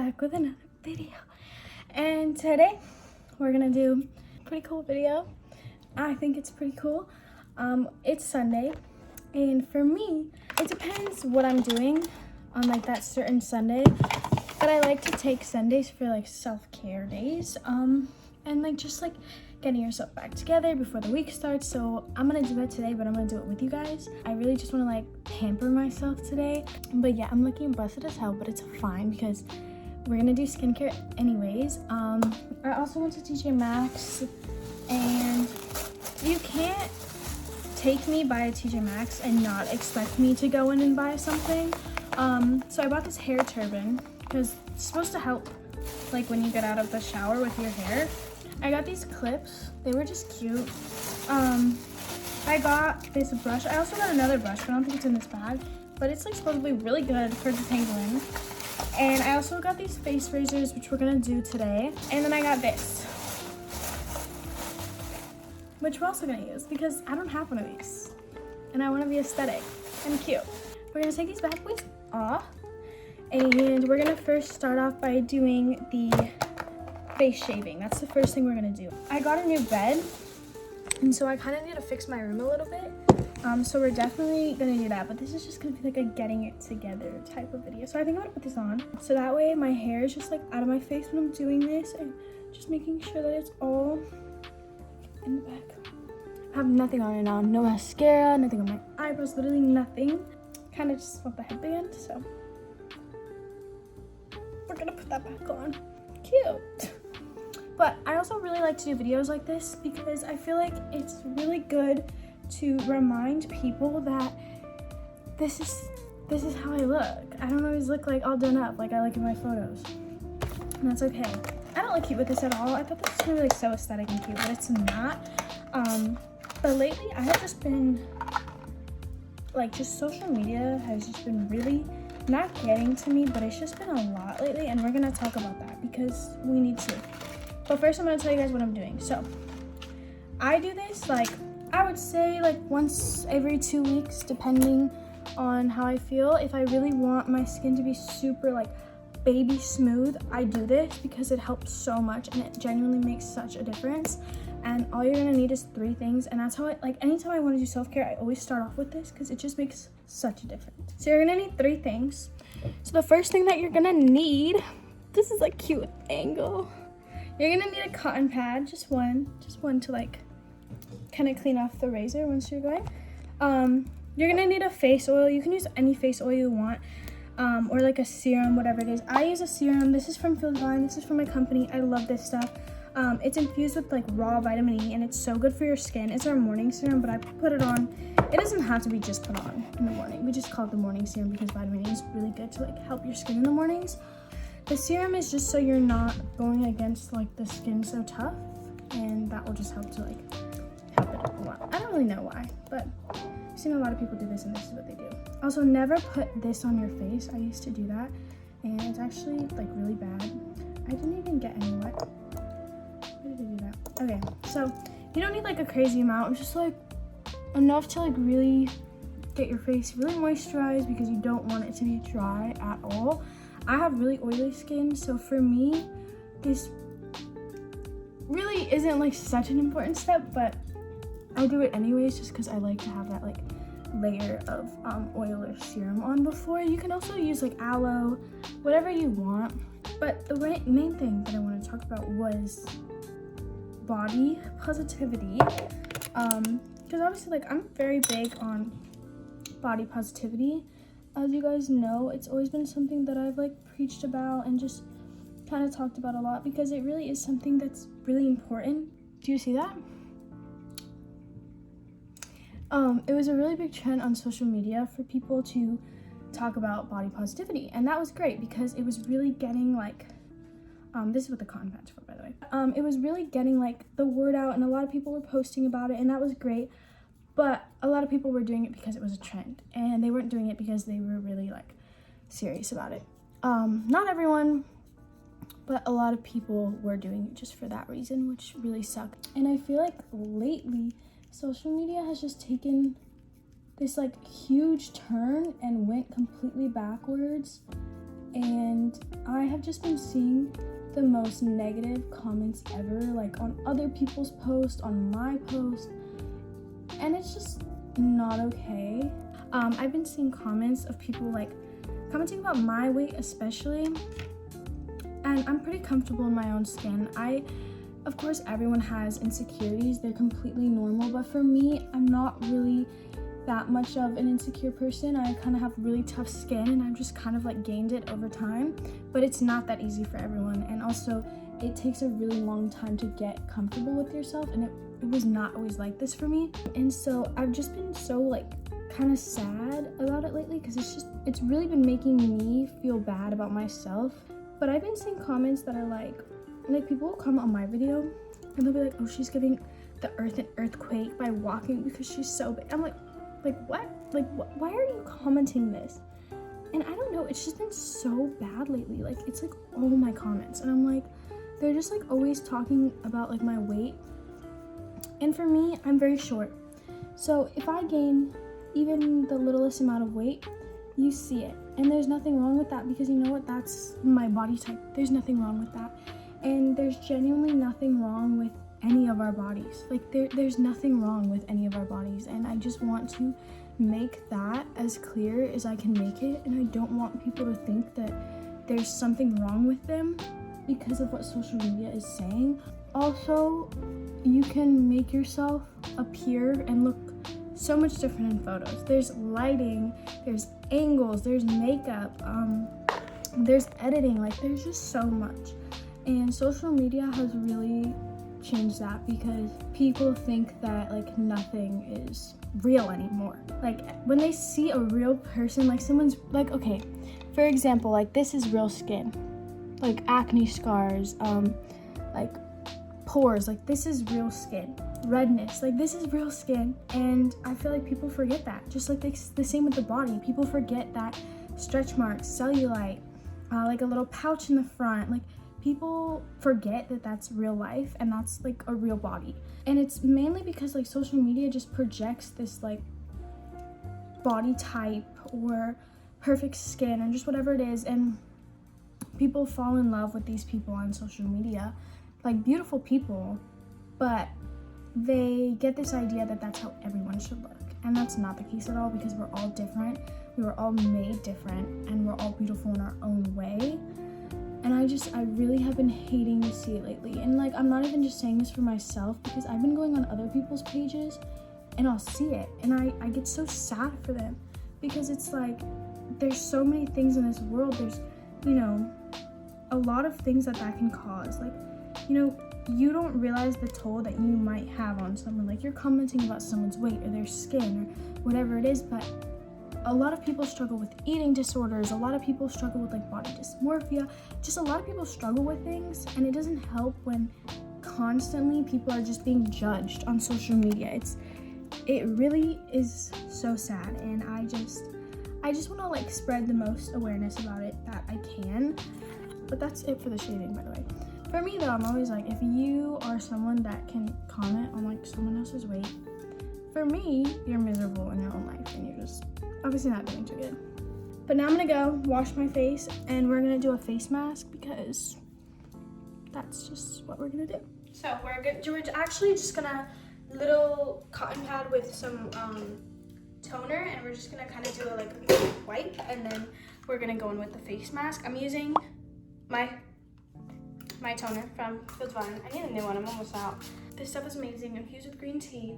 back with another video, and today we're gonna do a pretty cool video. I think it's pretty cool. It's Sunday, and for me it depends what I'm doing on like that certain Sunday, but I like to take Sundays for like self-care days, and like just like getting yourself back together before the week starts. So I'm gonna do that today, but I'm gonna do it with you guys. I really just want to like pamper myself today. But yeah, I'm looking busted as hell, but it's fine because we're gonna do skincare anyways. I also went to TJ Maxx, and you can't take me by a TJ Maxx and not expect me to go in and buy something. So I bought this hair turban because it's supposed to help like when you get out of the shower with your hair. I got these clips. They were just cute. I got this brush. I also got another brush, but I don't think it's in this bag. But it's like supposed to be really good for detangling. And I also got these face razors, which we're gonna do today. And then I got this, which we're also gonna use because I don't have one of these. And I wanna be aesthetic and cute. We're gonna take these bad boys off. And we're gonna first start off by doing the face shaving. That's the first thing we're gonna do. I got a new bed, and so I kind of need to fix my room a little bit. So we're definitely gonna do that, but this is just gonna be like a getting it together type of video. So I think I'm gonna put this on, so that way my hair is just like out of my face when I'm doing this, and just making sure that it's all in the back. I have nothing on right now, no mascara, nothing on my eyebrows, literally nothing. Kind of just want the headband, so we're gonna put that back on. Cute. But I also really like to do videos like this because I feel like it's really good to remind people that this is how I look. I don't always look like all done up like I look in my photos, and that's okay. I don't look cute with this at all. I thought this was gonna be like so aesthetic and cute, but it's not. But lately I have just been like, just social media has just been really not getting to me, but it's just been a lot lately, and we're gonna talk about that because we need to. But first I'm gonna tell you guys what I'm doing. So I do this like, I would say like once every 2 weeks, depending on how I feel. If I really want my skin to be super like baby smooth, I do this because it helps so much and it genuinely makes such a difference. And all you're gonna need is 3 things, and that's how I like anytime I want to do self-care, I always start off with this because it just makes such a difference. So you're gonna need 3 things. So the first thing that you're gonna need, this is a cute angle. You're gonna need a cotton pad, just one to like kind of clean off the razor once you're going. You're gonna need a face oil. You can use any face oil you want, or like a serum, whatever it is. I use a serum. This is from Field Line. This is from my company. I love this stuff. It's infused with like raw vitamin E, and it's so good for your skin. It's our morning serum, but I put it on. It doesn't have to be just put on in the morning. We just call it the morning serum because vitamin E is really good to like help your skin in the mornings. The serum is just so you're not going against like the skin so tough, and that will just help to like help it a lot. I don't really know why, but I've seen a lot of people do this, and this is what they do. Also, never put this on your face. I used to do that, and it's actually like really bad. I didn't even get any wet. Why did I do that? Okay, so you don't need like a crazy amount, just like enough to like really get your face really moisturized because you don't want it to be dry at all. I have really oily skin, so for me this really isn't like such an important step, but I do it anyways just because I like to have that like layer of oil or serum on before. You can also use like aloe, whatever you want, but the main thing that I want to talk about was body positivity, because obviously like I'm very big on body positivity. As you guys know, it's always been something that I've like preached about and just kind of talked about a lot because it really is something that's really important. Do you see that? It was a really big trend on social media for people to talk about body positivity, and that was great because it was really getting like, this is what the cotton patch for, by the way. It was really getting like the word out, and a lot of people were posting about it, and that was great. But a lot of people were doing it because it was a trend, and they weren't doing it because they were really like serious about it. Not everyone, but a lot of people were doing it just for that reason, which really sucked. And I feel like lately social media has just taken this like huge turn and went completely backwards and I have just been seeing the most negative comments ever, like on other people's posts, on my post, and it's just not okay. I've been seeing comments of people like commenting about my weight especially, and I'm pretty comfortable in my own skin. Of course, everyone has insecurities, they're completely normal, but for me, I'm not really that much of an insecure person. I kind of have really tough skin, and I've just kind of like gained it over time, but it's not that easy for everyone, and also it takes a really long time to get comfortable with yourself, and it was not always like this for me. And so I've just been so like kind of sad about it lately, because it's really been making me feel bad about myself. But I've been seeing comments that are like people will comment on my video and they'll be like, oh, she's giving the earth an earthquake by walking because she's so big. I'm like what? Why are you commenting this? And I don't know, it's just been so bad lately. Like, it's like all my comments, and I'm like, they're just like always talking about like my weight. And for me, I'm very short, so if I gain even the littlest amount of weight, you see it, and there's nothing wrong with that, because you know what, that's my body type. There's nothing wrong with that, and there's genuinely nothing wrong with any of our bodies. Like, there's nothing wrong with any of our bodies, and I just want to make that as clear as I can make it, and I don't want people to think that there's something wrong with them because of what social media is saying. Also, you can make yourself appear and look so much different in photos. There's lighting, there's angles, there's makeup, there's editing, like there's just so much. And social media has really changed that, because people think that like nothing is real anymore. Like, when they see a real person, like someone's like, okay, for example, like this is real skin, like acne scars, like pores, like this is real skin. Redness, like this is real skin. And I feel like people forget that, just like the same with the body. People forget that stretch marks, cellulite, like a little pouch in the front, like people forget that that's real life and that's like a real body. And it's mainly because like social media just projects this like body type or perfect skin or just whatever it is, and people fall in love with these people on social media, like beautiful people, but they get this idea that that's how everyone should look, and that's not the case at all, because we're all different, we were all made different, and we're all beautiful in our own way. And I really have been hating to see it lately. And like, I'm not even just saying this for myself, because I've been going on other people's pages and I'll see it, and I get so sad for them, because it's like, there's so many things in this world. There's, you know, a lot of things that can cause. Like, you know, you don't realize the toll that you might have on someone. Like, you're commenting about someone's weight or their skin or whatever it is, but a lot of people struggle with eating disorders. A lot of people struggle with like body dysmorphia. Just a lot of people struggle with things, and it doesn't help when constantly people are just being judged on social media. It really is so sad, and I just want to like spread the most awareness about it that I can. But that's it for the shading, by the way. For me though, I'm always like, if you are someone that can comment on like someone else's weight, for me, you're miserable in your own life, and you're just obviously not doing too good. But now I'm gonna go wash my face, and we're gonna do a face mask, because that's just what we're gonna do. So we're actually just gonna little cotton pad with some toner, and we're just gonna kind of do a like wipe, and then we're gonna go in with the face mask. I'm using my toner from Fields Vine. I need a new one, I'm almost out. This stuff is amazing, infused with green tea.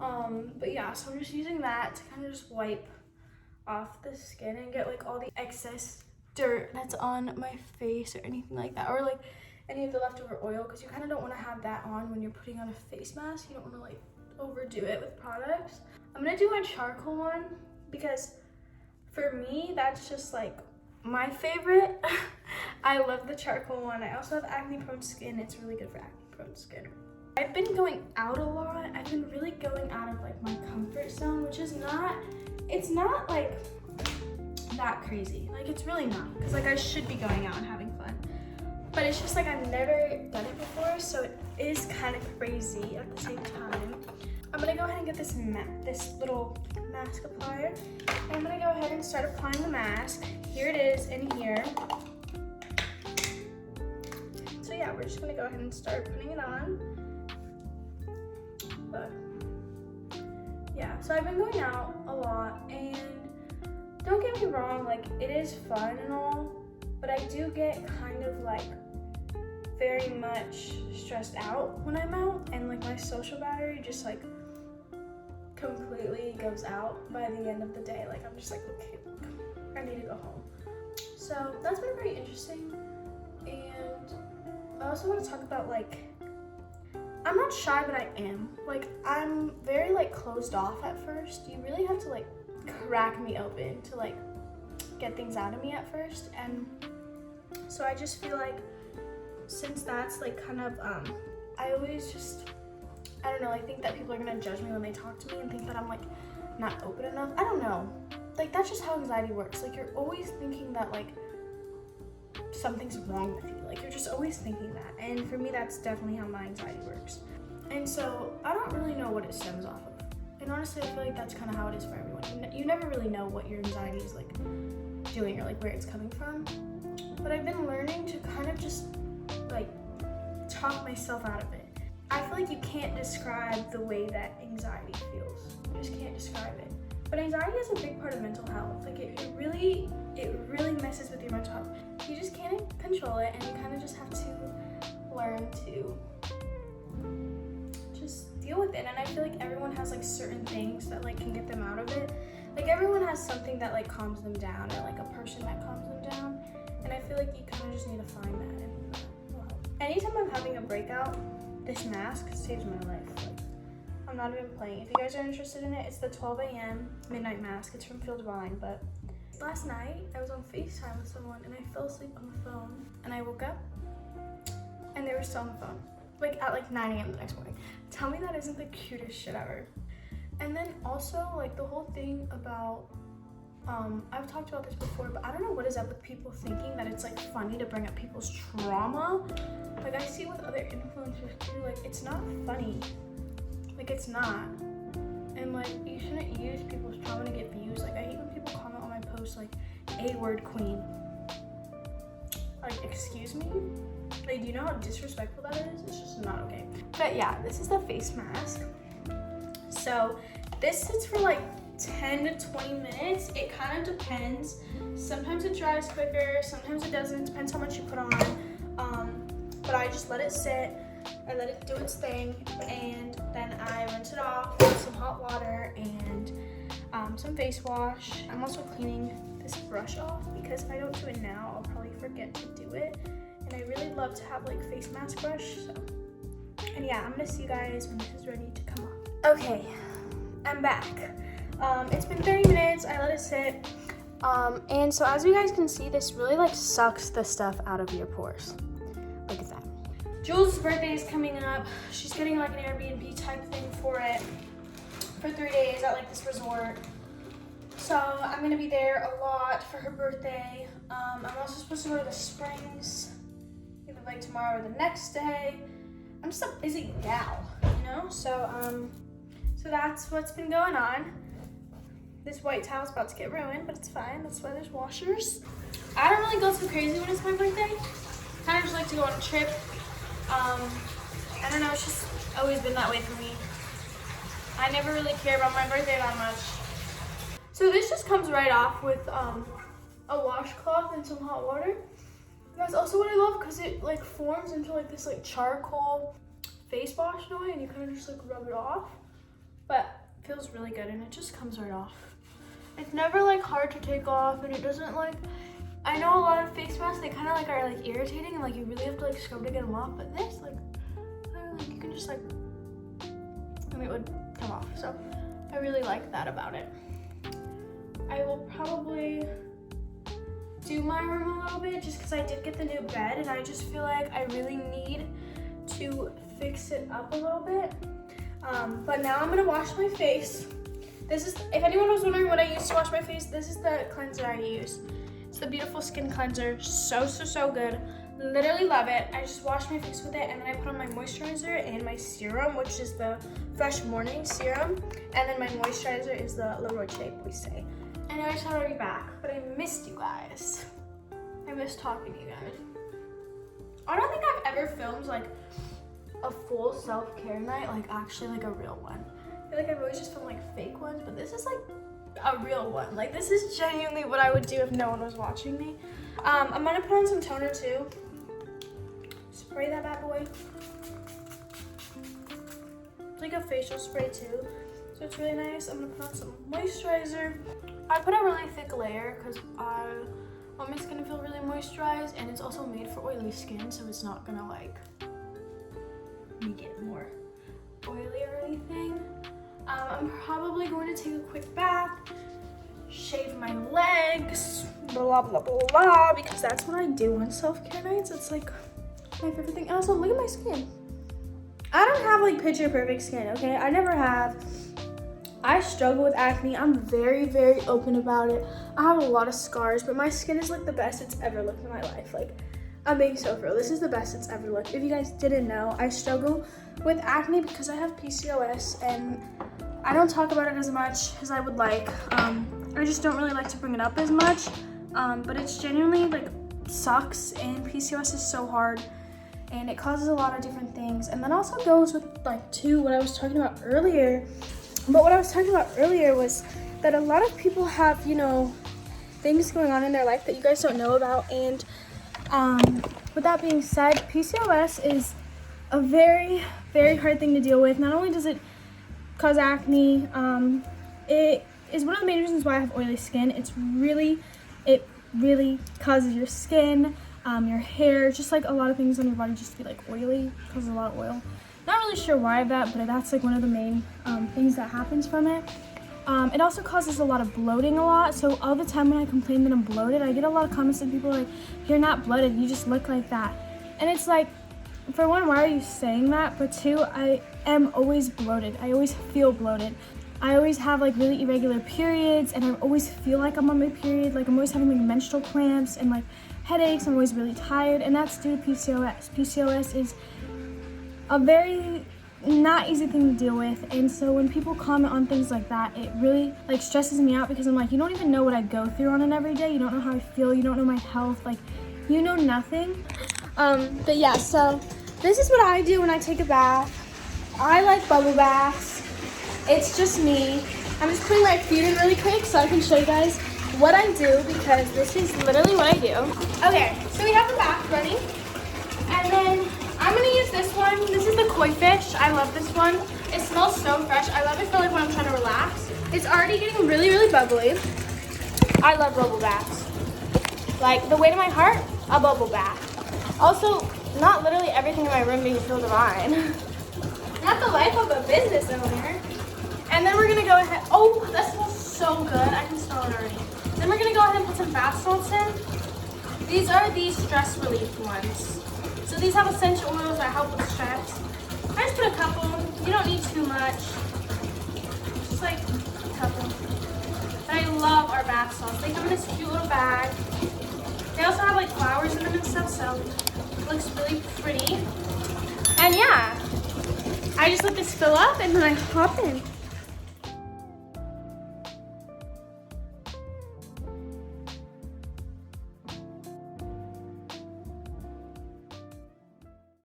But yeah, so I'm just using that to kind of just wipe off the skin and get like all the excess dirt that's on my face or anything like that, or like any of the leftover oil, because you kind of don't want to have that on when you're putting on a face mask. You don't want to like overdo it with products. I'm gonna do my charcoal one, because for me that's just like my favorite. I love the charcoal one. I also have acne prone skin. It's really good for acne prone skin. I've been going out a lot. I've been really going out of like my comfort zone, which is it's not like that crazy. Like, it's really not, because like I should be going out and having fun, but it's just like I've never done it before, so it is kind of crazy at the same time. I'm gonna go ahead and get this little mask applier. And I'm gonna go ahead and start applying the mask. Here it is in here. So yeah, we're just gonna go ahead and start putting it on. But yeah, so I've been going out a lot, and don't get me wrong, like it is fun and all, but I do get kind of like very much stressed out when I'm out, and like my social battery just like completely goes out by the end of the day. Like I'm just like, okay, I need to go home. So that's been very interesting. And I also want to talk about like, I'm not shy, but I am. Like I'm very like closed off at first. You really have to like crack me open to like get things out of me at first. And so I just feel like since that's like kind of, I always just, I don't know, I think that people are gonna judge me when they talk to me and think that I'm like not open enough. I don't know. Like that's just how anxiety works. Like you're always thinking that like something's wrong with you. Like you're just always thinking that. And for me, that's definitely how my anxiety works. And so I don't really know what it stems off of. And honestly, I feel like that's kind of how it is for everyone. You never really know what your anxiety is like doing or like where it's coming from. But I've been learning to kind of just like talk myself out of it. I feel like you can't describe the way that anxiety feels. You just can't describe it. But anxiety is a big part of mental health. Like it really messes with your mental health. You just can't control it, and you kind of just have to learn to just deal with it. And I feel like everyone has like certain things that like can get them out of it. Like everyone has something that like calms them down, or like a person that calms them down. And I feel like you kind of just need to find that. And anytime I'm having a breakout, this mask saves my life. Like, I'm not even playing. If you guys are interested in it, it's the 12 a.m. midnight mask. It's from Feel Divine. But last night, I was on FaceTime with someone, and I fell asleep on the phone. And I woke up, and they were still on the phone. Like, at like 9 a.m. the next morning. Tell me that isn't the cutest shit ever. And then also, like, the whole thing about, I've talked about this before, but I don't know what is up with people thinking that it's, like, funny to bring up people's trauma. Like, I see with other influencers, too, like, it's not funny. Like, it's not. And, like, you shouldn't use people's trauma to get views. Like, I hate when people comment on my posts, like, A-word queen. Like, excuse me? Like, do you know how disrespectful that is? It's just not okay. But, yeah, this is the face mask. So, this sits for, like, 10 to 20 minutes. It kind of depends. Sometimes it dries quicker, sometimes it doesn't. It depends how much you put on. But I just let it sit. I let it do its thing, and then I rinse it off with some hot water and some face wash. I'm also cleaning this brush off because if I don't do it now, I'll probably forget to do it. And I really love to have like face mask brush. So, and yeah, I'm gonna see you guys when this is ready to come off. Okay, I'm back. It's been 30 minutes. I let it sit. And so as you guys can see, this really like sucks the stuff out of your pores. Look at that. Jules' birthday is coming up. She's getting like an Airbnb type thing for it for 3 days at like this resort. So I'm gonna be there a lot for her birthday. I'm also supposed to go to the Springs either like tomorrow or the next day. I'm just a busy gal, you know? So that's what's been going on. This white towel's about to get ruined, but it's fine. That's why there's washers. I don't really go too crazy when it's my birthday. Kind of just like to go on a trip. I don't know, it's just always been that way for me. I never really care about my birthday that much. So this just comes right off with a washcloth and some hot water. That's also what I love because it like forms into like this like charcoal face wash in a way, and you kind of just like rub it off. But it feels really good, and it just comes right off. It's never like hard to take off, and it doesn't like, I know a lot of face masks, they kind of like are like irritating, and like you really have to like scrub to get them off, but this like you can just like, and it would come off. So I really like that about it. I will probably do my room a little bit just because I did get the new bed, and I just feel like I really need to fix it up a little bit. But now I'm gonna wash my face. This is, if anyone was wondering what I use to wash my face, this is the cleanser I use. It's the Beautiful Skin Cleanser. So good. Literally love it. I just wash my face with it, and then I put on my moisturizer and my serum, which is the Fresh Morning Serum. And then my moisturizer is the La Roche-Posay. And I just want to be back, but I missed you guys. I missed talking to you guys. I don't think I've ever filmed like a full self-care night, like actually like a real one. I feel like I've always just filmed like fake ones, but this is like a real one. Like this is genuinely what I would do if no one was watching me. I'm gonna put on some toner too. Spray that bad boy. It's like a facial spray too, so it's really nice. I'm gonna put on some moisturizer. I put a really thick layer because I want my skin to feel really moisturized, and it's also made for oily skin, so it's not gonna like make it more oily or anything. I'm probably going to take a quick bath, shave my legs, blah blah blah blah, because that's what I do on self-care nights. It's like my favorite thing. Also, look at my skin. I don't have like picture perfect skin, okay? I never have. I struggle with acne. I'm very, very open about it. I have a lot of scars, but my skin is like the best it's ever looked in my life. Like, I'm being so real. This is the best it's ever looked. If you guys didn't know, I struggle with acne because I have PCOS, and I don't talk about it as much as I would like. I just don't really like to bring it up as much, but it's genuinely like sucks, and PCOS is so hard, and it causes a lot of different things. And that also goes with like what I was talking about earlier. But what I was talking about earlier was that a lot of people have, you know, things going on in their life that you guys don't know about. And with that being said, PCOS is a very, very hard thing to deal with. Not only does it cause acne, it is one of the main reasons why I have oily skin. It really causes your skin, your hair, just like a lot of things on your body just to be like oily, causes a lot of oil. Not really sure why of that, but that's like one of the main things that happens from it. It also causes a lot of bloating a lot. So all the time when I complain that I'm bloated, I get a lot of comments and people are like, you're not bloated, you just look like that. And it's like, for one, why are you saying that? But two, I am always bloated. I always feel bloated. I always have like really irregular periods, and I always feel like I'm on my period. Like I'm always having like menstrual cramps and like headaches. I'm always really tired, and that's due to PCOS. PCOS is a very not easy thing to deal with, and so when people comment on things like that, it really like stresses me out, because I'm like, you don't even know what I go through on an everyday. You don't know how I feel. You don't know my health. Like, you know nothing. But yeah, so this is what I do when I take a bath. I like bubble baths. It's just me. I'm just putting my feet in really quick so I can show you guys what I do, because this is literally what I do. Okay, so we have the bath running, and then I'm gonna use this one. This is the koi fish. I love this one. It smells so fresh. I love it for like when I'm trying to relax. It's already getting really, really bubbly. I love bubble baths. Like the way to my heart, a bubble bath. Also, not literally everything in my room being filled to mine. Not the life of a business owner. And then we're gonna go ahead. Oh, that smells so good. I can smell it already. Then we're gonna go ahead and put some bath salts in. These are the stress relief ones. So these have essential oils that help with stress. I just put a couple. You don't need too much. Just like a couple. But I love our bath salts. They come in this cute little bag. They also have like flowers in them and stuff, so it looks really pretty. And yeah, I just let this fill up and then I hop in.